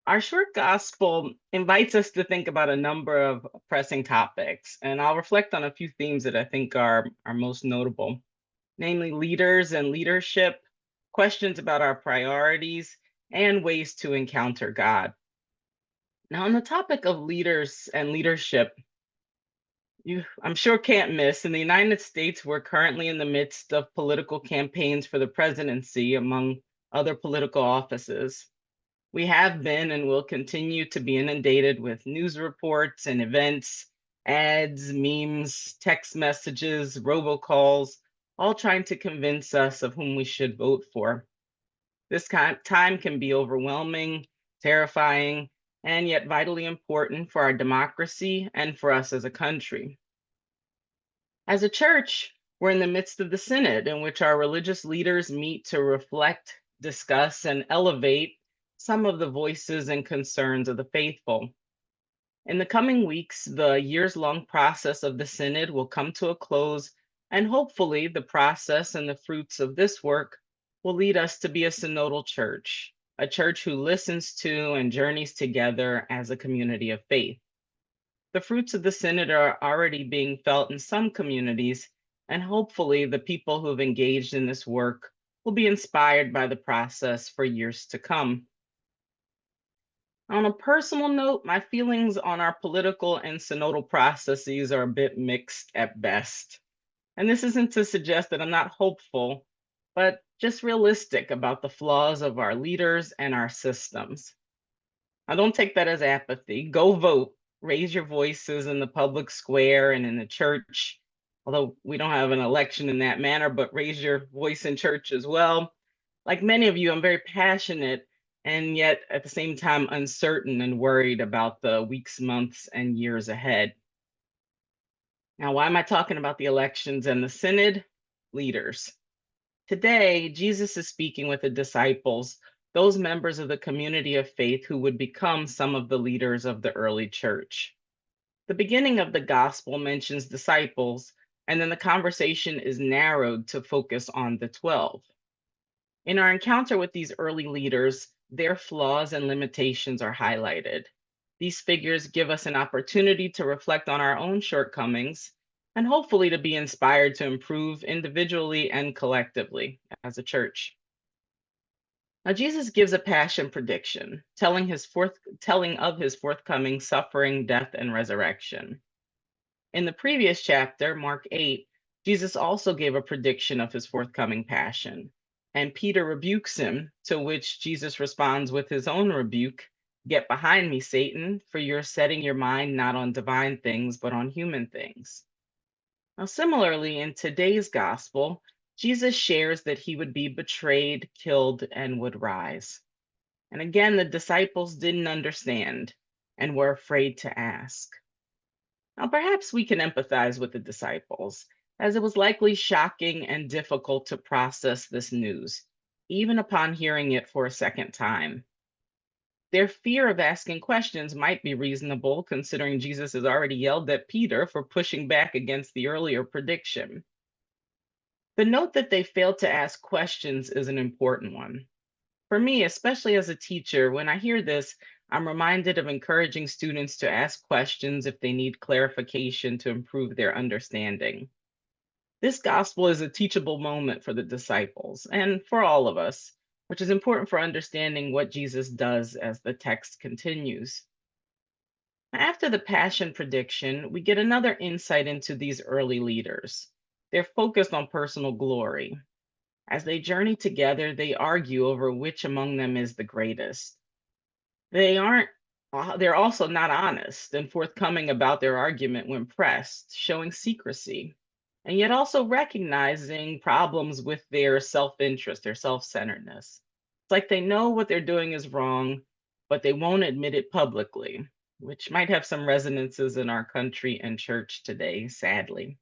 Our short gospel invites us to think about a number of pressing topics, and I'll reflect on a few themes that I think are most notable, namely leaders and leadership, questions about our priorities, and ways to encounter God. Now, on the topic of leaders and leadership, I'm sure can't miss in the United States, we're currently in the midst of political campaigns for the presidency, among other political offices. We have been and will continue to be inundated with news reports and events, ads, memes, text messages, robocalls, all trying to convince us of whom we should vote for. This kind time can be overwhelming, terrifying, and yet vitally important for our democracy and for us as a country. As a church, we're in the midst of the synod in which our religious leaders meet to reflect, discuss, and elevate some of the voices and concerns of the faithful. In the coming weeks, the years long process of the synod will come to a close, and hopefully, the process and the fruits of this work will lead us to be a synodal church, a church who listens to and journeys together as a community of faith. The fruits of the synod are already being felt in some communities, and hopefully, the people who have engaged in this work will be inspired by the process for years to come. On a personal note, my feelings on our political and synodal processes are a bit mixed at best. And this isn't to suggest that I'm not hopeful, but just realistic about the flaws of our leaders and our systems. I don't take that as apathy. Go vote, raise your voices in the public square and in the church. Although we don't have an election in that manner, but raise your voice in church as well. Like many of you, I'm very passionate and yet at the same time uncertain and worried about the weeks, months, and years ahead. Now, why am I talking about the elections and the synod? Leaders. Today, Jesus is speaking with the disciples, those members of the community of faith who would become some of the leaders of the early church. The beginning of the gospel mentions disciples, and then the conversation is narrowed to focus on the 12. In our encounter with these early leaders, their flaws and limitations are highlighted. These figures give us an opportunity to reflect on our own shortcomings and hopefully to be inspired to improve individually and collectively as a church. Now, Jesus gives a passion prediction, telling of his forthcoming suffering, death, and resurrection. In the previous chapter, Mark 8, Jesus also gave a prediction of his forthcoming passion, and Peter rebukes him, to which Jesus responds with his own rebuke: "Get behind me, Satan, for you're setting your mind not on divine things, but on human things." Now, similarly, in today's gospel, Jesus shares that he would be betrayed, killed, and would rise. And again, the disciples didn't understand and were afraid to ask. Now, perhaps we can empathize with the disciples, as it was likely shocking and difficult to process this news, even upon hearing it for a second time. Their fear of asking questions might be reasonable, considering Jesus has already yelled at Peter for pushing back against the earlier prediction. The note that they failed to ask questions is an important one. For me, especially as a teacher, when I hear this, I'm reminded of encouraging students to ask questions if they need clarification to improve their understanding. This gospel is a teachable moment for the disciples and for all of us, which is important for understanding what Jesus does as the text continues. After the passion prediction, we get another insight into these early leaders. They're focused on personal glory. As they journey together, they argue over which among them is the greatest. They aren't they're also not honest and forthcoming about their argument when pressed, showing secrecy, and yet also recognizing problems with their self-interest, their self-centeredness. It's like they know what they're doing is wrong, but they won't admit it publicly, which might have some resonances in our country and church today, sadly.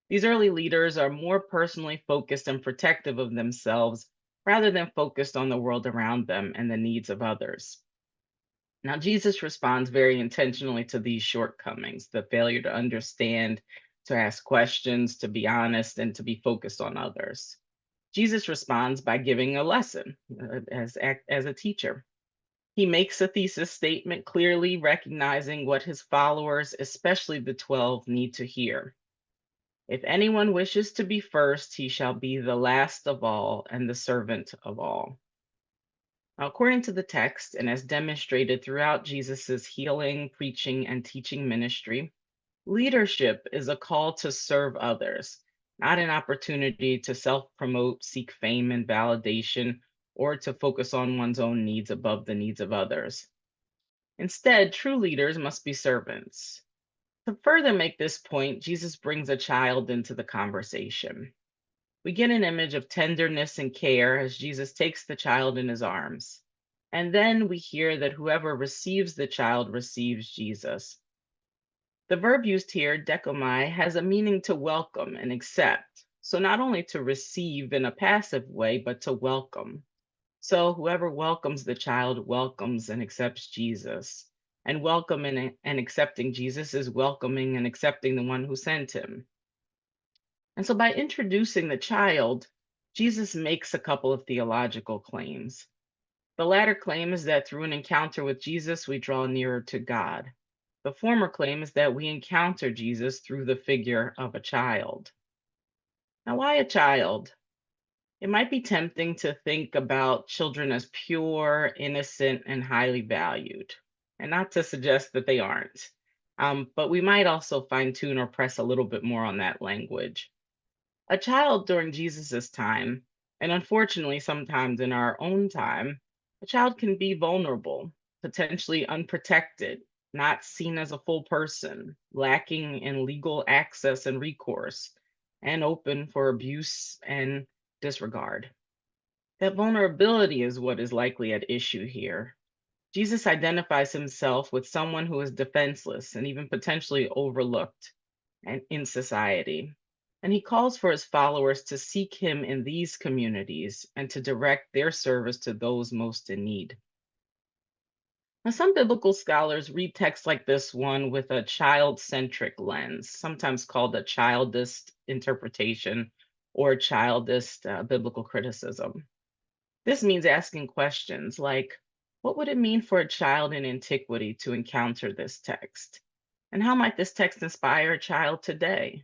These early leaders are more personally focused and protective of themselves rather than focused on the world around them and the needs of others. Now, Jesus responds very intentionally to these shortcomings: the failure to understand, to ask questions, to be honest, and to be focused on others. Jesus responds by giving a lesson as a teacher. He makes a thesis statement clearly recognizing what his followers, especially the 12, need to hear. If anyone wishes to be first, he shall be the last of all and the servant of all. Now, according to the text, and as demonstrated throughout Jesus' healing, preaching, and teaching ministry, leadership is a call to serve others, not an opportunity to self promote, seek fame and validation, or to focus on one's own needs above the needs of others. Instead, true leaders must be servants. To further make this point, Jesus brings a child into the conversation. We get an image of tenderness and care as Jesus takes the child in his arms. And then we hear that whoever receives the child receives Jesus. The verb used here, dekomai, has a meaning to welcome and accept. So not only to receive in a passive way, but to welcome. So whoever welcomes the child welcomes and accepts Jesus. And welcoming and accepting Jesus is welcoming and accepting the one who sent him. And so by introducing the child, Jesus makes a couple of theological claims. The latter claim is that through an encounter with Jesus, we draw nearer to God. The former claim is that we encounter Jesus through the figure of a child. Now, why a child? It might be tempting to think about children as pure, innocent, and highly valued, and not to suggest that they aren't. But we might also fine tune or press a little bit more on that language. A child during Jesus's time, and unfortunately sometimes in our own time, a child can be vulnerable, potentially unprotected, not seen as a full person, lacking in legal access and recourse, and open for abuse and disregard. That vulnerability is what is likely at issue here. Jesus identifies himself with someone who is defenseless and even potentially overlooked and in society. And he calls for his followers to seek him in these communities and to direct their service to those most in need. Now, some biblical scholars read texts like this one with a child centric lens, sometimes called a childist interpretation or childist biblical criticism. This means asking questions like, what would it mean for a child in antiquity to encounter this text? And how might this text inspire a child today?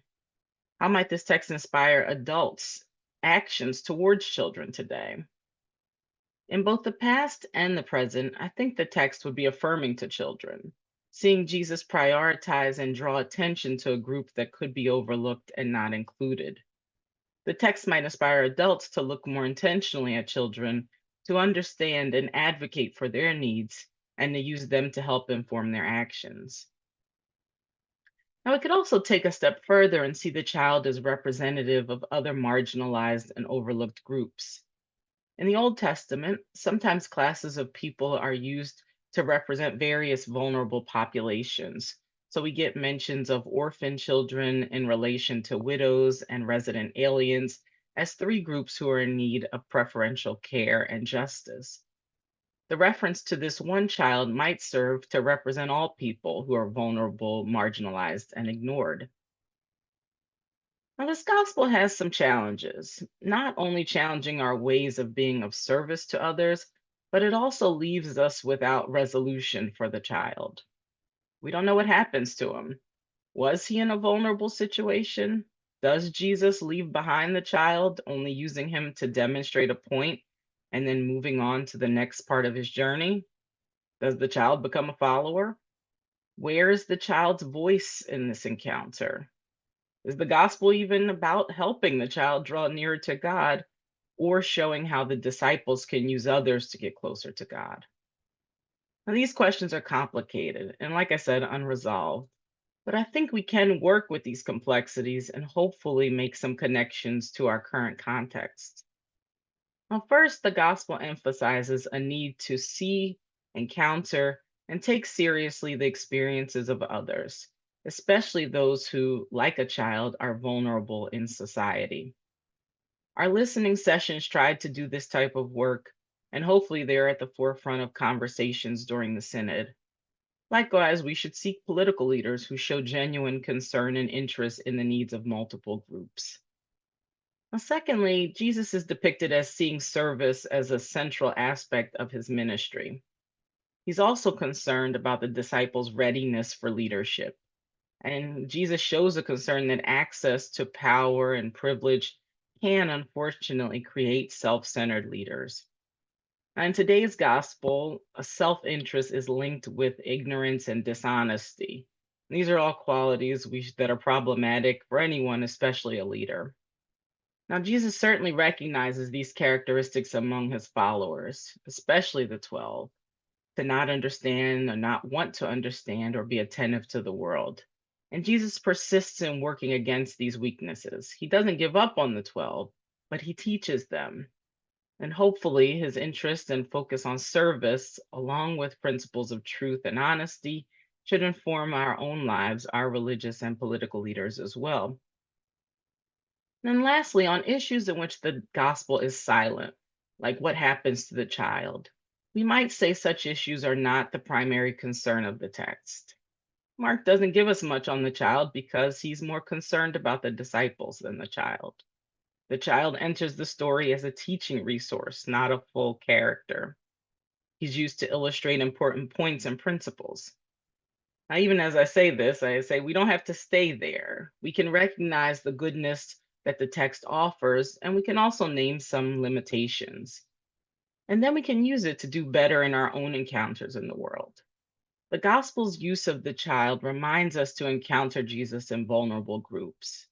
How might this text inspire adults' actions towards children today? In both the past and the present, I think the text would be affirming to children, seeing Jesus prioritize and draw attention to a group that could be overlooked and not included. The text might inspire adults to look more intentionally at children, to understand and advocate for their needs, and to use them to help inform their actions. Now, we could also take a step further and see the child as representative of other marginalized and overlooked groups. In the Old Testament, sometimes classes of people are used to represent various vulnerable populations. So we get mentions of orphan children in relation to widows and resident aliens as three groups who are in need of preferential care and justice. The reference to this one child might serve to represent all people who are vulnerable, marginalized, and ignored. Now, this gospel has some challenges, not only challenging our ways of being of service to others, but it also leaves us without resolution for the child. We don't know what happens to him. Was he in a vulnerable situation? Does Jesus leave behind the child, only using him to demonstrate a point and then moving on to the next part of his journey? Does the child become a follower? Where is the child's voice in this encounter? Is the gospel even about helping the child draw nearer to God or showing how the disciples can use others to get closer to God? Now, these questions are complicated and, like I said, unresolved. But I think we can work with these complexities and hopefully make some connections to our current context. Now, first, the gospel emphasizes a need to see, encounter, and take seriously the experiences of others, especially those who, like a child, are vulnerable in society. Our listening sessions tried to do this type of work, and hopefully they're at the forefront of conversations during the Synod. Likewise, we should seek political leaders who show genuine concern and interest in the needs of multiple groups. Now, secondly, Jesus is depicted as seeing service as a central aspect of his ministry. He's also concerned about the disciples' readiness for leadership. And Jesus shows a concern that access to power and privilege can unfortunately create self centered leaders. In today's gospel, a self interest is linked with ignorance and dishonesty. These are all qualities that are problematic for anyone, especially a leader. Now, Jesus certainly recognizes these characteristics among his followers, especially the 12, to not understand or not want to understand or be attentive to the world. And Jesus persists in working against these weaknesses. He doesn't give up on the 12, but he teaches them. And hopefully, his interest and focus on service, along with principles of truth and honesty, should inform our own lives, our religious and political leaders as well. And lastly, on issues in which the gospel is silent, like what happens to the child, we might say such issues are not the primary concern of the text. Mark doesn't give us much on the child because he's more concerned about the disciples than the child. The child enters the story as a teaching resource, not a full character. He's used to illustrate important points and principles. Now, even as I say this, I say we don't have to stay there. We can recognize the goodness that the text offers, and we can also name some limitations. And then we can use it to do better in our own encounters in the world. The gospel's use of the child reminds us to encounter Jesus in vulnerable groups.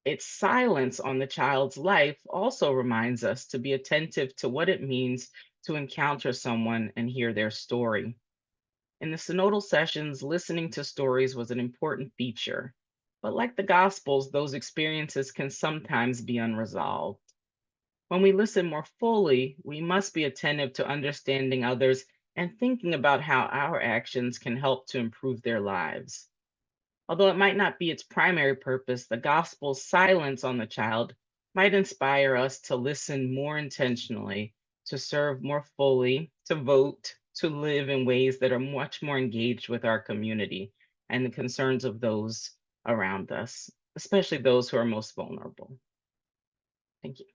Its silence on the child's life also reminds us to be attentive to what it means to encounter someone and hear their story. In the synodal sessions, listening to stories was an important feature. But like the Gospels, those experiences can sometimes be unresolved. When we listen more fully, we must be attentive to understanding others and thinking about how our actions can help to improve their lives. Although it might not be its primary purpose, the Gospel's silence on the child might inspire us to listen more intentionally, to serve more fully, to vote, to live in ways that are much more engaged with our community and the concerns of those around us, especially those who are most vulnerable. Thank you.